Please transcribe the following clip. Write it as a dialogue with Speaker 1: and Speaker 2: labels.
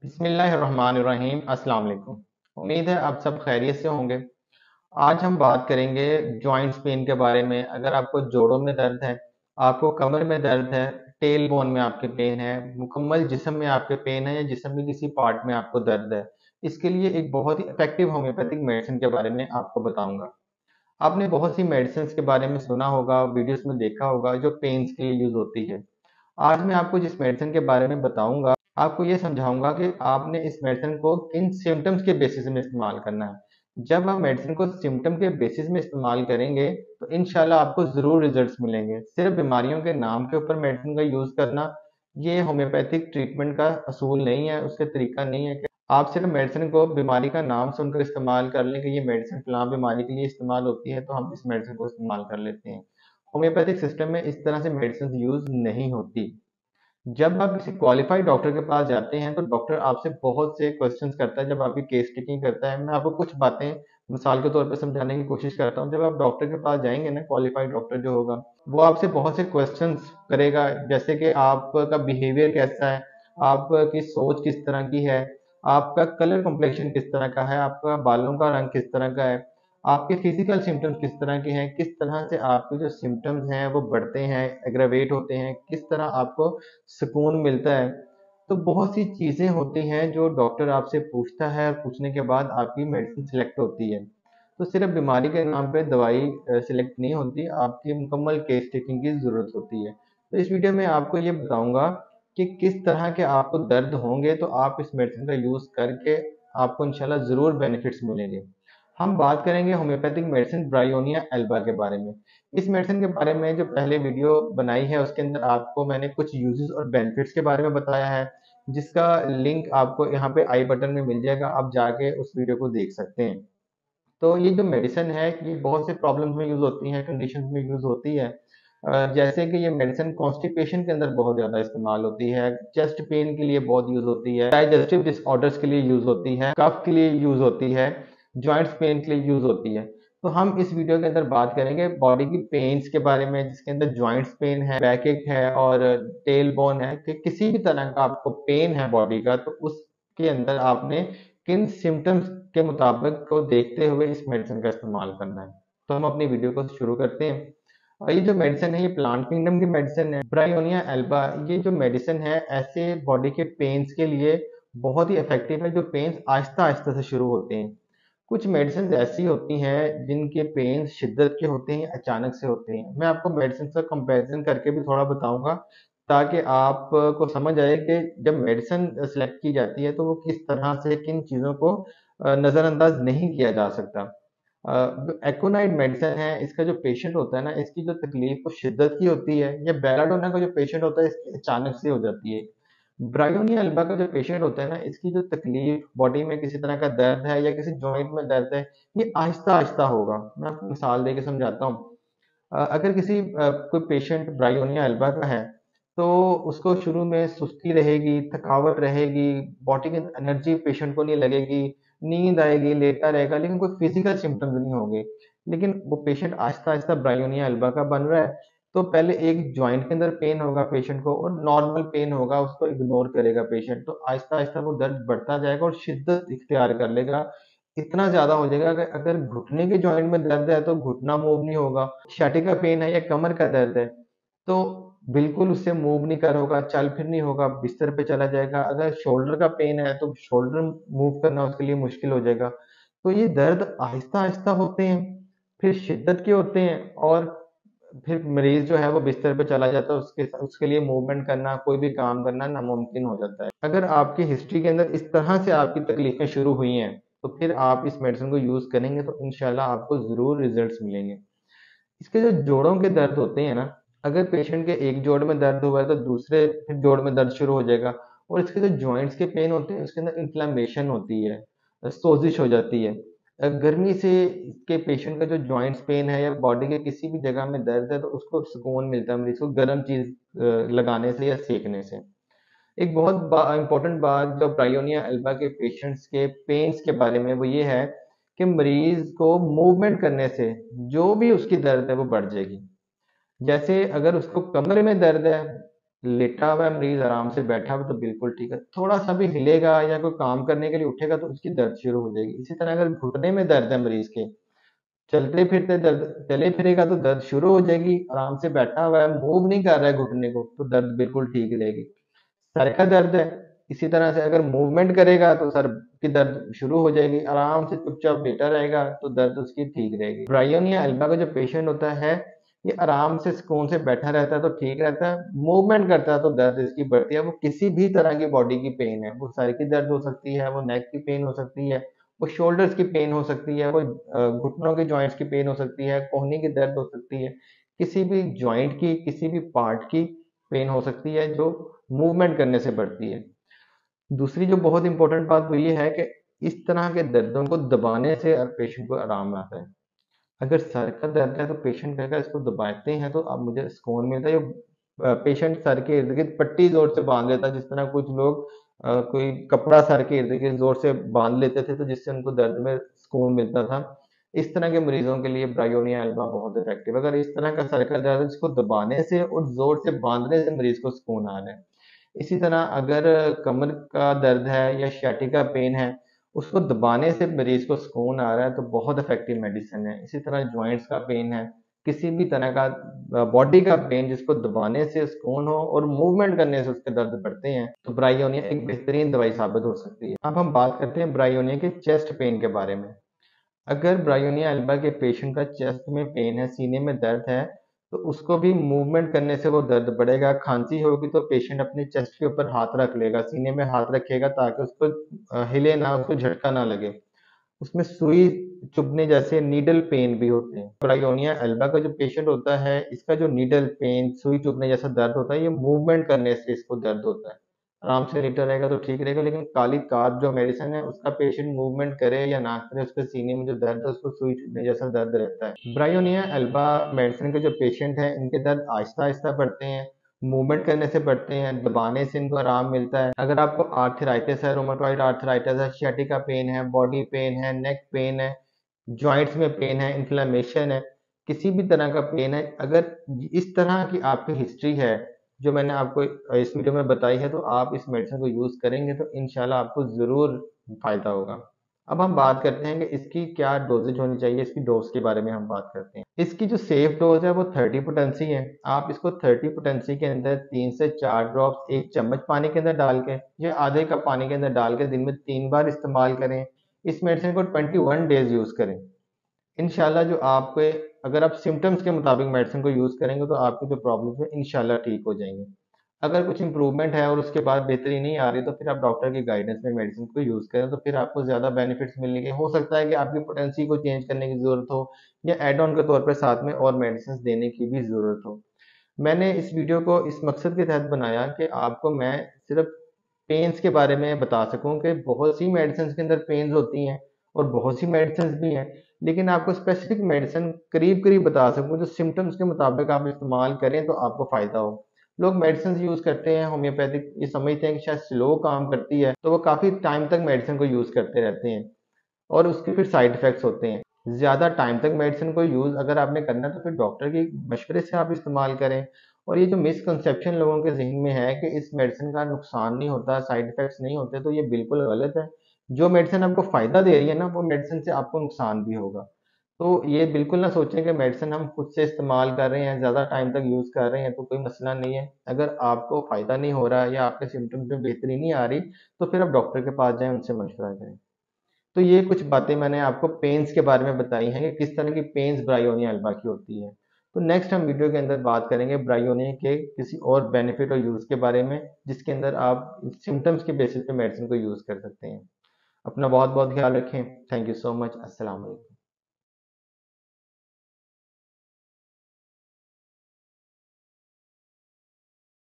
Speaker 1: बिस्मिल्लाहिर्रहमानिर्रहीम। अस्सलाम वालेकुम। उम्मीद है आप सब खैरियत से होंगे। आज हम बात करेंगे जॉइंट्स पेन के बारे में। अगर आपको जोड़ों में दर्द है, आपको कमर में दर्द है, टेल बोन में आपके पेन है, मुकम्मल जिस्म में आपके पेन है या जिस्म के किसी पार्ट में आपको दर्द है, इसके लिए एक बहुत ही इफेक्टिव होम्योपैथिक मेडिसिन के बारे में आपको बताऊंगा। आपने बहुत सी मेडिसिन के बारे में सुना होगा, वीडियोस में देखा होगा जो पेन्स के लिए यूज होती है। आज मैं आपको जिस मेडिसिन के बारे में बताऊंगा, आपको ये समझाऊंगा कि आपने इस मेडिसिन को किन सिम्टम्स के बेसिस में इस्तेमाल करना है। जब हम मेडिसिन को सिम्टम के बेसिस में इस्तेमाल करेंगे तो इंशाल्लाह आपको ज़रूर रिजल्ट्स मिलेंगे। सिर्फ बीमारियों के नाम के ऊपर मेडिसिन का यूज़ करना, ये होम्योपैथिक ट्रीटमेंट का असूल नहीं है, उसका तरीका नहीं है कि आप सिर्फ मेडिसिन को बीमारी का नाम सुनकर इस्तेमाल कर लें कि ये मेडिसिन फलां बीमारी के लिए इस्तेमाल होती है तो हम इस मेडिसिन को इस्तेमाल कर लेते हैं। होम्योपैथिक सिस्टम में इस तरह से मेडिसिन यूज़ नहीं होती। जब आप किसी क्वालिफाइड डॉक्टर के पास जाते हैं तो डॉक्टर आपसे बहुत से क्वेश्चंस करता है। जब आपकी केस टेकिंग करता है, मैं आपको कुछ बातें मिसाल के तौर पे समझाने की कोशिश करता हूँ। जब आप डॉक्टर के पास जाएंगे ना, क्वालिफाइड डॉक्टर जो होगा वो आपसे बहुत से क्वेश्चंस करेगा, जैसे कि आपका बिहेवियर कैसा है, आपकी सोच किस तरह की है, आपका कलर कम्प्लेक्शन किस तरह का है, आपका बालों का रंग किस तरह का है, आपके फिजिकल सिम्टम्स किस तरह के हैं, किस तरह से आपके जो सिम्टम्स हैं वो बढ़ते हैं, एग्रावेट होते हैं, किस तरह आपको सुकून मिलता है। तो बहुत सी चीज़ें होती हैं जो डॉक्टर आपसे पूछता है और पूछने के बाद आपकी मेडिसिन सिलेक्ट होती है। तो सिर्फ बीमारी के नाम पे दवाई सिलेक्ट नहीं होती, आपकी मुकम्मल केस टेकिंग की ज़रूरत होती है। तो इस वीडियो में आपको ये बताऊंगा कि किस तरह के आपको दर्द होंगे तो आप इस मेडिसिन का यूज़ करके आपको इंशाल्लाह ज़रूर बेनिफिट्स मिलेंगे। हम बात करेंगे होम्योपैथिक मेडिसिन ब्रायोनिया एल्बा के बारे में। इस मेडिसिन के बारे में जो पहले वीडियो बनाई है उसके अंदर आपको मैंने कुछ यूजेस और बेनिफिट्स के बारे में बताया है, जिसका लिंक आपको यहाँ पे आई बटन में मिल जाएगा, आप जाके उस वीडियो को देख सकते हैं। तो ये जो मेडिसिन है ये बहुत से प्रॉब्लम्स में यूज होती है, कंडीशंस में यूज होती है। जैसे कि ये मेडिसिन कॉन्स्टिपेशन के अंदर बहुत ज़्यादा इस्तेमाल होती है, चेस्ट पेन के लिए बहुत यूज होती है, डाइजेस्टिव डिसऑर्डर्स के लिए यूज होती है, कफ के लिए यूज होती है, जॉइंट्स पेन के लिए यूज होती है। तो हम इस वीडियो के अंदर बात करेंगे बॉडी की पेन्स के बारे में, जिसके अंदर जॉइंट्स पेन है, बैक एक है और टेल बोन है, कि किसी भी तरह का आपको पेन है बॉडी का तो उसके अंदर आपने किन सिम्टम्स के मुताबिक को देखते हुए इस मेडिसिन का इस्तेमाल करना है। तो हम अपनी वीडियो को शुरू करते हैं। और ये जो मेडिसिन है ये प्लांट किंगडम की मेडिसिन है, ब्रायोनिया एल्बा। ये जो मेडिसिन है ऐसे बॉडी के पेन्स के लिए बहुत ही इफेक्टिव है जो पेन्स आहिस्ता आहिस्ता से शुरू होते हैं। कुछ मेडिसिन ऐसी होती हैं जिनके पेन शिद्दत के होते हैं, अचानक से होते हैं। मैं आपको मेडिसिन का कंपैरिजन करके भी थोड़ा बताऊंगा ताकि आपको समझ आए कि जब मेडिसिन सेलेक्ट की जाती है तो वो किस तरह से किन चीज़ों को नज़रअंदाज नहीं किया जा सकता। जो एक्ोनाइड मेडिसिन है इसका जो पेशेंट होता है ना, इसकी जो तकलीफ वो शिद्दत की होती है, या बेलाडोना का जो पेशेंट होता है इसकी अचानक से हो जाती है। ब्रायोनिया एल्बा का जो पेशेंट होता है ना, इसकी जो तकलीफ बॉडी में किसी तरह का दर्द है या किसी जॉइंट में दर्द है, ये आहिस्ता आहिस्ता होगा। मैं आपको मिसाल दे के समझाता हूँ। अगर किसी कोई पेशेंट ब्रायोनिया एल्बा का है तो उसको शुरू में सुस्ती रहेगी, थकावट रहेगी, बॉडी की एनर्जी पेशेंट को नहीं लगेगी, नींद आएगी, लेटा रहेगा, लेकिन कोई फिजिकल सिम्टम्स नहीं होंगे। लेकिन वो patient Aahista Aahista bryonia Elba का बन रहा है तो पहले एक जॉइंट के अंदर पेन होगा पेशेंट को, और नॉर्मल पेन होगा, उसको इग्नोर करेगा पेशेंट, तो आहिस्ता आहिस्ता वो दर्द बढ़ता जाएगा और शिद्दत इख्तियार कर लेगा। इतना ज्यादा हो जाएगा कि अगर घुटने के जॉइंट में दर्द है तो घुटना मूव नहीं होगा, शैटिका पेन है या कमर का दर्द है तो बिल्कुल उससे मूव नहीं कर होगा, चल फिर नहीं होगा, बिस्तर पे चला जाएगा। अगर शोल्डर का पेन है तो शोल्डर मूव करना उसके लिए मुश्किल हो जाएगा। तो ये दर्द आहिस्ता आहिस्ता होते हैं, फिर शिद्दत के होते हैं, और फिर मरीज जो है वो बिस्तर पे चला जाता है, उसके उसके लिए मूवमेंट करना, कोई भी काम करना नामुमकिन हो जाता है। अगर आपकी हिस्ट्री के अंदर इस तरह से आपकी तकलीफें शुरू हुई हैं तो फिर आप इस मेडिसिन को यूज करेंगे तो इंशाल्लाह आपको जरूर रिजल्ट्स मिलेंगे। इसके जो जोड़ों के दर्द होते हैं ना, अगर पेशेंट के एक जोड़ में दर्द हुआ है तो दूसरे फिर जोड़ में दर्द शुरू हो जाएगा। और इसके जो जॉइंट्स के पेन होते हैं उसके अंदर इन्फ्लेमेशन होती है, सोजिश हो जाती है। गर्मी से के पेशेंट का जो जॉइंट्स पेन है या बॉडी के किसी भी जगह में दर्द है तो उसको सुकून मिलता है मरीज को गर्म चीज लगाने से या सेकने से। एक बहुत इंपॉर्टेंट बात जो ब्रायोनिया एल्बा के पेशेंट्स के पेन्स के बारे में वो ये है कि मरीज को मूवमेंट करने से जो भी उसकी दर्द है वो बढ़ जाएगी। जैसे अगर उसको कमर में दर्द है लेटा हुआ है मरीज, आराम से बैठा हुआ तो बिल्कुल ठीक है, थोड़ा सा भी हिलेगा या कोई काम करने के लिए उठेगा तो उसकी दर्द शुरू हो जाएगी। इसी तरह अगर घुटने में दर्द है मरीज के, चलते फिरते दर्द, चले फिरेगा तो दर्द शुरू हो जाएगी, आराम से बैठा हुआ है, मूव नहीं कर रहा है घुटने को, तो दर्द बिल्कुल ठीक रहेगी। सर का दर्द है, इसी तरह से अगर मूवमेंट करेगा तो सर की दर्द शुरू हो जाएगी, आराम से चुपचाप लेटा रहेगा तो दर्द उसकी ठीक रहेगी। ब्रायन या एल्बा का जो पेशेंट होता है, ये आराम से सुकून से बैठा रहता है तो ठीक रहता है, मूवमेंट करता है तो दर्द इसकी बढ़ती है। वो किसी भी तरह की बॉडी की पेन है, वो सर की दर्द हो सकती है, वो नेक की पेन हो सकती है, वो शोल्डर्स की पेन हो सकती है, वो घुटनों के जॉइंट्स की पेन हो सकती है, कोहनी की दर्द हो सकती है, किसी भी जॉइंट की, किसी भी पार्ट की पेन हो सकती है जो मूवमेंट करने से बढ़ती है। दूसरी जो बहुत इंपॉर्टेंट बात वो ये है कि इस तरह के दर्दों को दबाने से पेशेंट को आराम आता है। अगर सर का दर्द है तो पेशेंट कहेगा इसको दबाते हैं तो अब मुझे सुकून मिलता है। पेशेंट सर के इर्द गिर्द पट्टी जोर से बांध लेता है, जिस तरह कुछ लोग कोई कपड़ा सर के इर्द गिर्द जोर से बांध लेते थे तो जिससे उनको दर्द में सुकून मिलता था। इस तरह के मरीजों के लिए ब्रायोनिया एल्बा बहुत इफेक्टिव है। अगर इस तरह का सर का दर्द है जिसको दबाने से और जोर से बांधने से मरीज को सुकून आ रहा है। इसी तरह अगर कमर का दर्द है या sciatica पेन है, उसको दबाने से मरीज को सुकून आ रहा है तो बहुत इफेक्टिव मेडिसिन है। इसी तरह जॉइंट्स का पेन है, किसी भी तरह का बॉडी का पेन जिसको दबाने से सुकून हो और मूवमेंट करने से उसके दर्द बढ़ते हैं, तो ब्रायोनिया एक बेहतरीन दवाई साबित हो सकती है। अब हम बात करते हैं ब्रायोनिया के चेस्ट पेन के बारे में। अगर ब्रायोनिया एल्बा के पेशेंट का चेस्ट में पेन है, सीने में दर्द है, तो उसको भी मूवमेंट करने से वो दर्द बढ़ेगा। खांसी होगी तो पेशेंट अपने चेस्ट के ऊपर हाथ रख लेगा, सीने में हाथ रखेगा ताकि उसको हिले ना, उसको झटका ना लगे। उसमें सुई चुभने जैसे नीडल पेन भी होते हैं। ब्रायोनिया एल्बा का जो पेशेंट होता है, इसका जो नीडल पेन, सुई चुभने जैसा दर्द होता है, ये मूवमेंट करने से इसको दर्द होता है। आराम से लेटा रहेगा तो ठीक रहेगा, लेकिन काली कार जो मेडिसिन है उसका पेशेंट मूवमेंट करे या ना करे, उसके सीने में जो दर्द है उसको सुई चुभने जैसा दर्द रहता है। ब्रायोनिया एल्बा मेडिसिन के जो पेशेंट हैं, इनके दर्द आहिस्ता आहिस्ता बढ़ते हैं, मूवमेंट करने से बढ़ते हैं, दबाने से इनको आराम मिलता है। अगर आपको आर्थराइटिस है, रोमेटॉइड आर्थराइटिस है, sciatica पेन है, बॉडी पेन है, नेक पेन है, जॉइंट्स में पेन है, इन्फ्लेमेशन है, किसी भी तरह का पेन है, अगर इस तरह की आपकी हिस्ट्री है जो मैंने आपको इस वीडियो में बताई है, तो आप इस मेडिसिन को यूज़ करेंगे तो इंशाल्लाह आपको ज़रूर फ़ायदा होगा। अब हम बात करते हैं कि इसकी क्या डोज़ेज होनी चाहिए, इसकी डोज़ के बारे में हम बात करते हैं। इसकी जो सेफ डोज़ है वो 30 पोटेंसी है। आप इसको 30 पोटेंसी के अंदर 3 से 4 ड्रॉप्स 1 चम्मच पानी के अंदर डाल के या आधे कप पानी के अंदर डाल के दिन में 3 बार इस्तेमाल करें। इस मेडिसिन को 21 डेज़ यूज़ करें। इंशाल्लाह जो आपके, अगर आप सिम्पटम्स के मुताबिक मेडिसिन को यूज़ करेंगे तो आपकी जो प्रॉब्लम्स है इंशाल्लाह ठीक हो जाएंगी। अगर कुछ इंप्रूवमेंट है और उसके बाद बेहतरी नहीं आ रही तो फिर आप डॉक्टर की गाइडेंस में मेडिसिन को यूज़ करें, तो फिर आपको ज़्यादा बेनिफिट्स मिलेंगे। हो सकता है कि आपकी पोटेंसी को चेंज करने की ज़रूरत हो या एड ऑन के तौर पर साथ में और मेडिसिन देने की भी ज़रूरत हो। मैंने इस वीडियो को इस मकसद के तहत बनाया कि आपको मैं सिर्फ पेन्स के बारे में बता सकूं कि बहुत सी मेडिसिन के अंदर पेन्स होती हैं और बहुत सी मेडिसिन भी हैं, लेकिन आपको स्पेसिफिक मेडिसिन करीब करीब बता सकूं जो सिम्टम्स के मुताबिक आप इस्तेमाल करें तो आपको फ़ायदा हो। लोग मेडिसिन यूज़ करते हैं होम्योपैथिक, ये समझते हैं कि शायद स्लो काम करती है तो वो काफ़ी टाइम तक मेडिसिन को यूज़ करते रहते हैं और उसके फिर साइड इफ़ेक्ट्स होते हैं। ज़्यादा टाइम तक मेडिसिन को यूज़ अगर आपने करना है तो फिर डॉक्टर के मशवरे से आप इस्तेमाल करें। और ये जो मिसकंसेप्शन लोगों के ज़हन में है कि इस मेडिसिन का नुकसान नहीं होता, साइड इफ़ेक्ट्स नहीं होते, तो ये बिल्कुल गलत है। जो मेडिसिन आपको फ़ायदा दे रही है ना, वो मेडिसिन से आपको नुकसान भी होगा। तो ये बिल्कुल ना सोचें कि मेडिसिन हम खुद से इस्तेमाल कर रहे हैं, ज़्यादा टाइम तक यूज़ कर रहे हैं तो कोई मसला नहीं है। अगर आपको फ़ायदा नहीं हो रहा है या आपके सिम्पटम्स में बेहतरी नहीं आ रही, तो फिर आप डॉक्टर के पास जाएँ, उनसे मशवरा करें। तो ये कुछ बातें मैंने आपको पेन्स के बारे में बताई हैं कि किस तरह की पेन्स ब्रायोनिया एल्बा की होती है। तो नेक्स्ट हम वीडियो के अंदर बात करेंगे ब्रायोनिया के किसी और बेनिफिट और यूज़ के बारे में, जिसके अंदर आप सिम्पटम्स के बेसिस पे मेडिसिन को यूज़ कर सकते हैं। अपना बहुत बहुत ख्याल रखें। Thank you so much. अस्सलाम वालेकुम।